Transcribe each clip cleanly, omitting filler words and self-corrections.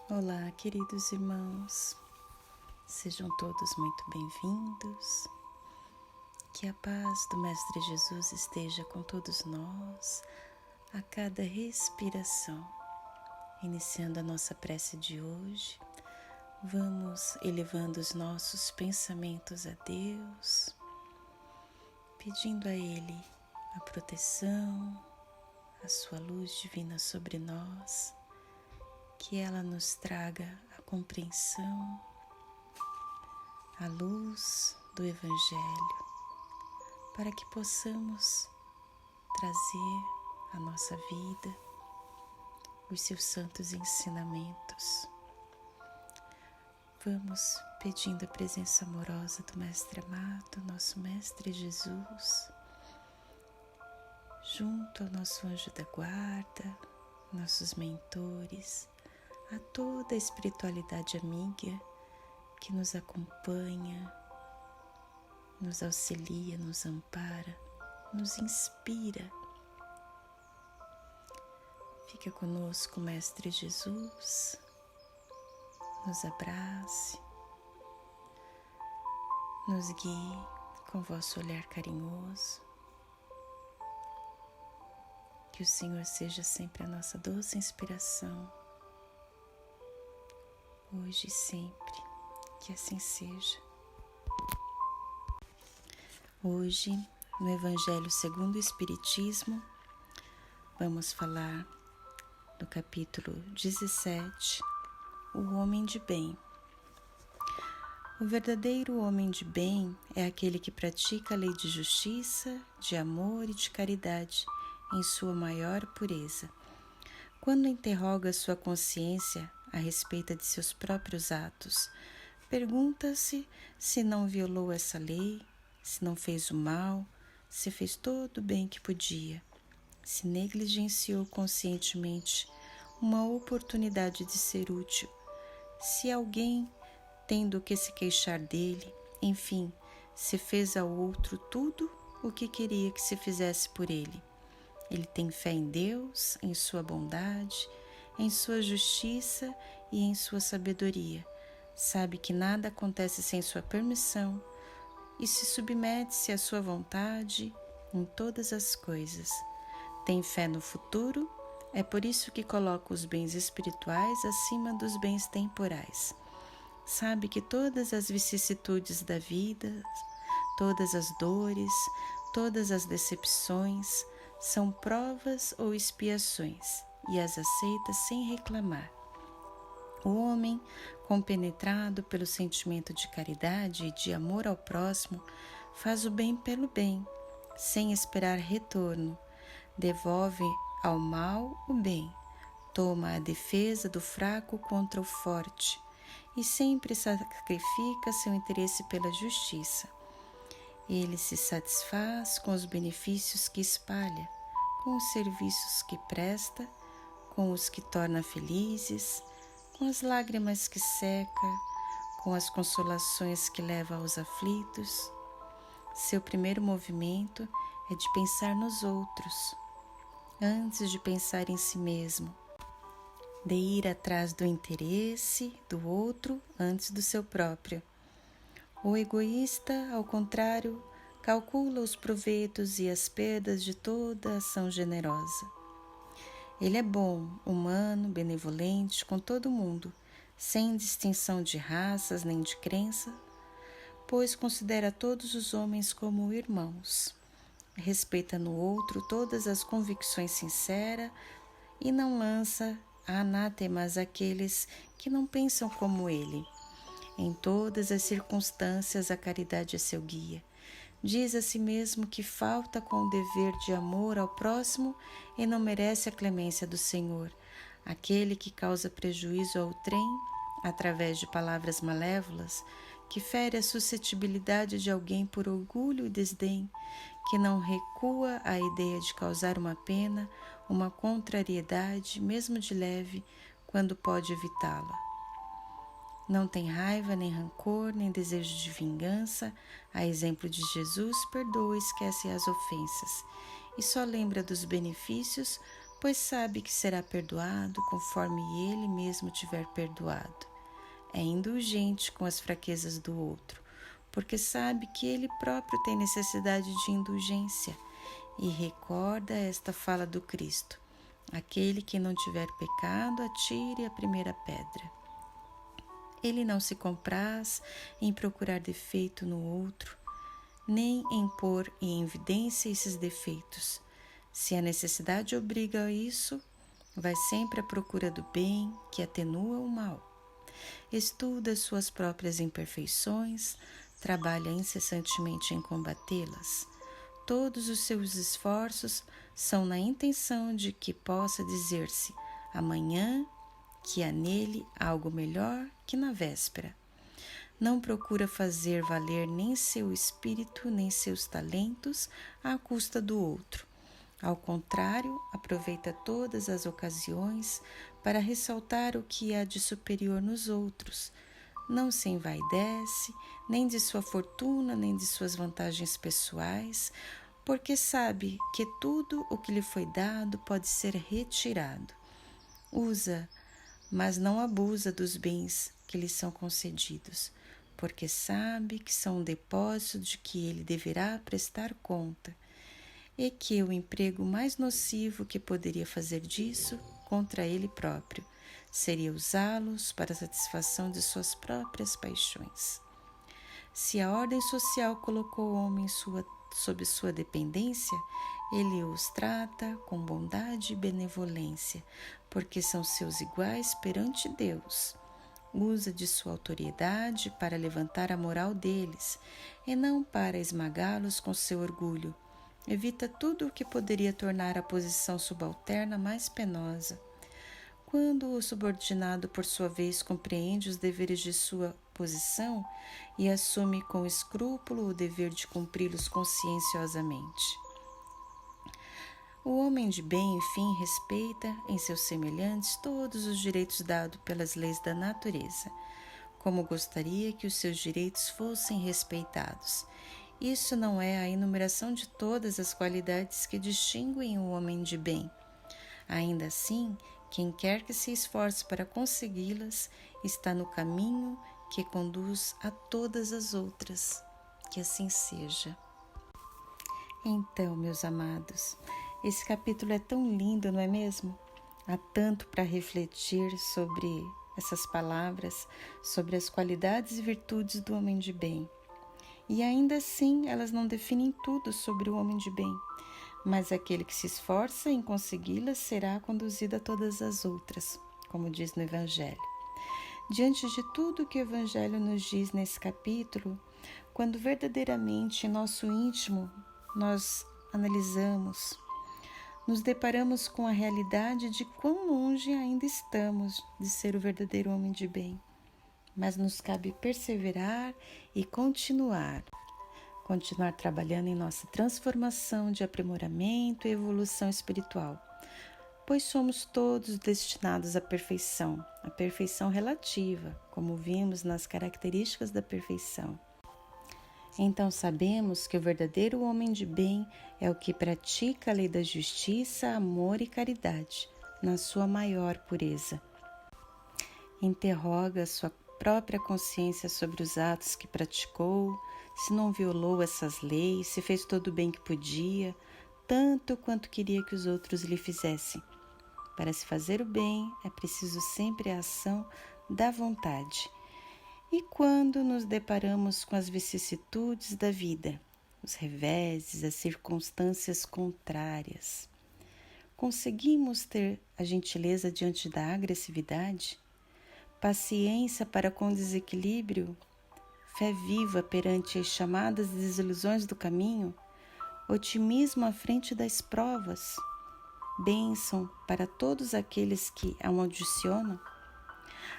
Olá, queridos irmãos, sejam todos muito bem-vindos. Que a paz do Mestre Jesus esteja com todos nós a cada respiração. Iniciando a nossa prece de hoje, vamos elevando os nossos pensamentos a Deus, pedindo a Ele a proteção, a sua luz divina sobre nós, que ela nos traga a compreensão, a luz do Evangelho, para que possamos trazer à nossa vida os seus santos ensinamentos. Vamos pedindo a presença amorosa do Mestre amado, nosso Mestre Jesus, junto ao nosso anjo da guarda, nossos mentores, a toda a espiritualidade amiga que nos acompanha, nos auxilia, nos ampara, nos inspira. Fica conosco, Mestre Jesus, nos abrace, nos guie com vosso olhar carinhoso. Que o Senhor seja sempre a nossa doce inspiração, hoje e sempre, que assim seja. Hoje, no Evangelho segundo o Espiritismo, vamos falar do capítulo 17, o homem de bem. O verdadeiro homem de bem é aquele que pratica a lei de justiça, de amor e de caridade em sua maior pureza. Quando interroga sua consciência a respeito de seus próprios atos, pergunta-se se não violou essa lei, se não fez o mal, se fez todo o bem que podia, se negligenciou conscientemente uma oportunidade de ser útil, se alguém tem do que se queixar dele, enfim, se fez ao outro tudo o que queria que se fizesse por ele. Ele tem fé em Deus, em sua bondade, em sua justiça e em sua sabedoria. Sabe que nada acontece sem sua permissão e se submete-se à sua vontade em todas as coisas. Tem fé no futuro, é por isso que coloca os bens espirituais acima dos bens temporais. Sabe que todas as vicissitudes da vida, todas as dores, todas as decepções são provas ou expiações e as aceita sem reclamar. O homem, compenetrado pelo sentimento de caridade e de amor ao próximo, faz o bem pelo bem, sem esperar retorno, devolve ao mal o bem, toma a defesa do fraco contra o forte e sempre sacrifica seu interesse pela justiça. Ele se satisfaz com os benefícios que espalha, com os serviços que presta, com os que torna felizes, com as lágrimas que seca, com as consolações que leva aos aflitos. Seu primeiro movimento é de pensar nos outros, antes de pensar em si mesmo, de ir atrás do interesse do outro antes do seu próprio. O egoísta, ao contrário, calcula os proveitos e as perdas de toda ação generosa. Ele é bom, humano, benevolente com todo mundo, sem distinção de raças nem de crença, pois considera todos os homens como irmãos. Respeita no outro todas as convicções sinceras e não lança anátemas àqueles que não pensam como ele. Em todas as circunstâncias, a caridade é seu guia. Diz a si mesmo que falta com o dever de amor ao próximo e não merece a clemência do Senhor. Aquele que causa prejuízo ao trem, através de palavras malévolas, que fere a suscetibilidade de alguém por orgulho e desdém, que não recua à ideia de causar uma pena, uma contrariedade, mesmo de leve, quando pode evitá-la. Não tem raiva, nem rancor, nem desejo de vingança. A exemplo de Jesus, perdoa e esquece as ofensas. E só lembra dos benefícios, pois sabe que será perdoado conforme ele mesmo tiver perdoado. É indulgente com as fraquezas do outro, porque sabe que ele próprio tem necessidade de indulgência, e recorda esta fala do Cristo: aquele que não tiver pecado, atire a primeira pedra. Ele não se compraz em procurar defeito no outro, nem em pôr em evidência esses defeitos. Se a necessidade obriga a isso, vai sempre à procura do bem que atenua o mal. Estuda suas próprias imperfeições, trabalha incessantemente em combatê-las. Todos os seus esforços são na intenção de que possa dizer-se amanhã que há nele algo melhor que na véspera. Não procura fazer valer nem seu espírito nem seus talentos à custa do outro. Ao contrário, aproveita todas as ocasiões para ressaltar o que há de superior nos outros. Não se envaidece, nem de sua fortuna, nem de suas vantagens pessoais, porque sabe que tudo o que lhe foi dado pode ser retirado. Usa, mas não abusa dos bens que lhe são concedidos, porque sabe que são um depósito de que ele deverá prestar conta, e que o emprego mais nocivo que poderia fazer disso contra ele próprio seria usá-los para a satisfação de suas próprias paixões. Se a ordem social colocou o homem sob sua dependência, ele os trata com bondade e benevolência, porque são seus iguais perante Deus. Usa de sua autoridade para levantar a moral deles, e não para esmagá-los com seu orgulho. Evita tudo o que poderia tornar a posição subalterna mais penosa. Quando o subordinado, por sua vez, compreende os deveres de sua posição e assume com escrúpulo o dever de cumpri-los conscienciosamente. O homem de bem, enfim, respeita em seus semelhantes todos os direitos dados pelas leis da natureza, como gostaria que os seus direitos fossem respeitados. Isso não é a enumeração de todas as qualidades que distinguem o homem de bem. Ainda assim, quem quer que se esforce para consegui-las está no caminho que conduz a todas as outras. Que assim seja. Então, meus amados, esse capítulo é tão lindo, não é mesmo? Há tanto para refletir sobre essas palavras, sobre as qualidades e virtudes do homem de bem. E ainda assim, elas não definem tudo sobre o homem de bem, mas aquele que se esforça em consegui-las será conduzido a todas as outras, como diz no Evangelho. Diante de tudo que o Evangelho nos diz nesse capítulo, quando verdadeiramente em nosso íntimo nós analisamos, nos deparamos com a realidade de quão longe ainda estamos de ser o verdadeiro homem de bem. Mas nos cabe perseverar e continuar trabalhando em nossa transformação de aprimoramento e evolução espiritual, pois somos todos destinados à perfeição relativa, como vimos nas características da perfeição. Então sabemos que o verdadeiro homem de bem é o que pratica a lei da justiça, amor e caridade, na sua maior pureza. Interroga sua própria consciência sobre os atos que praticou, se não violou essas leis, se fez todo o bem que podia, tanto quanto queria que os outros lhe fizessem. Para se fazer o bem, é preciso sempre a ação da vontade. E quando nos deparamos com as vicissitudes da vida, os reveses, as circunstâncias contrárias, conseguimos ter a gentileza diante da agressividade? Paciência para com o desequilíbrio, fé viva perante as chamadas desilusões do caminho, otimismo à frente das provas, bênção para todos aqueles que amaldiçoam,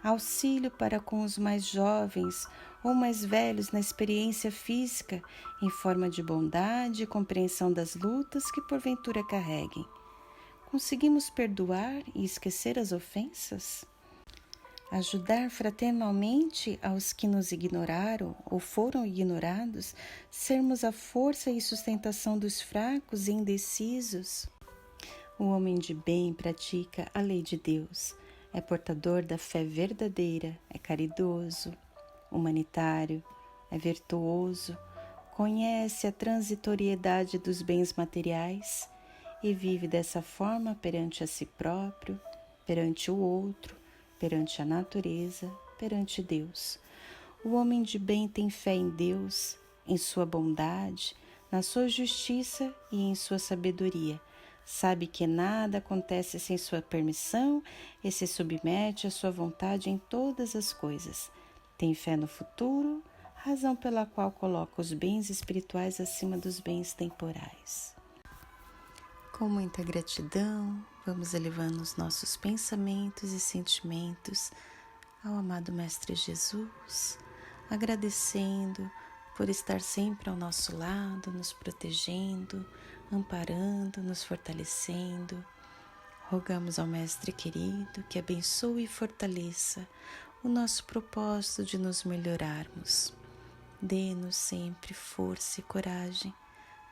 auxílio para com os mais jovens ou mais velhos na experiência física, em forma de bondade e compreensão das lutas que porventura carreguem. Conseguimos perdoar e esquecer as ofensas? Ajudar fraternalmente aos que nos ignoraram ou foram ignorados, sermos a força e sustentação dos fracos e indecisos? O homem de bem pratica a lei de Deus, é portador da fé verdadeira, é caridoso, humanitário, é virtuoso, conhece a transitoriedade dos bens materiais e vive dessa forma perante a si próprio, perante o outro, perante a natureza, perante Deus. O homem de bem tem fé em Deus, em sua bondade, na sua justiça e em sua sabedoria. Sabe que nada acontece sem sua permissão e se submete à sua vontade em todas as coisas. Tem fé no futuro, razão pela qual coloca os bens espirituais acima dos bens temporais. Com muita gratidão, vamos elevando os nossos pensamentos e sentimentos ao amado Mestre Jesus, agradecendo por estar sempre ao nosso lado, nos protegendo, amparando, nos fortalecendo. Rogamos ao Mestre querido que abençoe e fortaleça o nosso propósito de nos melhorarmos. Dê-nos sempre força e coragem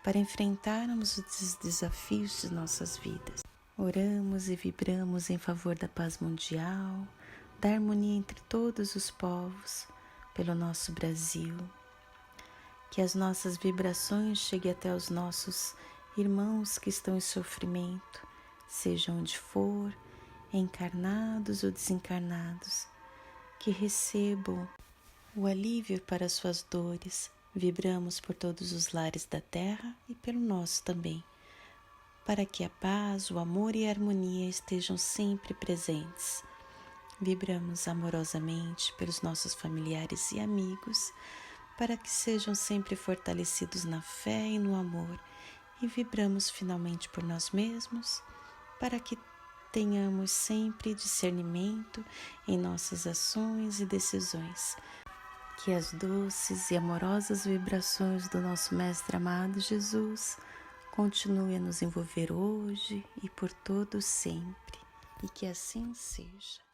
para enfrentarmos os desafios de nossas vidas. Oramos e vibramos em favor da paz mundial, da harmonia entre todos os povos, pelo nosso Brasil. Que as nossas vibrações cheguem até os nossos irmãos que estão em sofrimento, seja onde for, encarnados ou desencarnados, que recebam o alívio para suas dores. Vibramos por todos os lares da terra e pelo nosso também, para que a paz, o amor e a harmonia estejam sempre presentes. Vibramos amorosamente pelos nossos familiares e amigos, para que sejam sempre fortalecidos na fé e no amor, e vibramos finalmente por nós mesmos, para que tenhamos sempre discernimento em nossas ações e decisões. Que as doces e amorosas vibrações do nosso Mestre amado Jesus continuem a nos envolver hoje e por todo sempre, e que assim seja.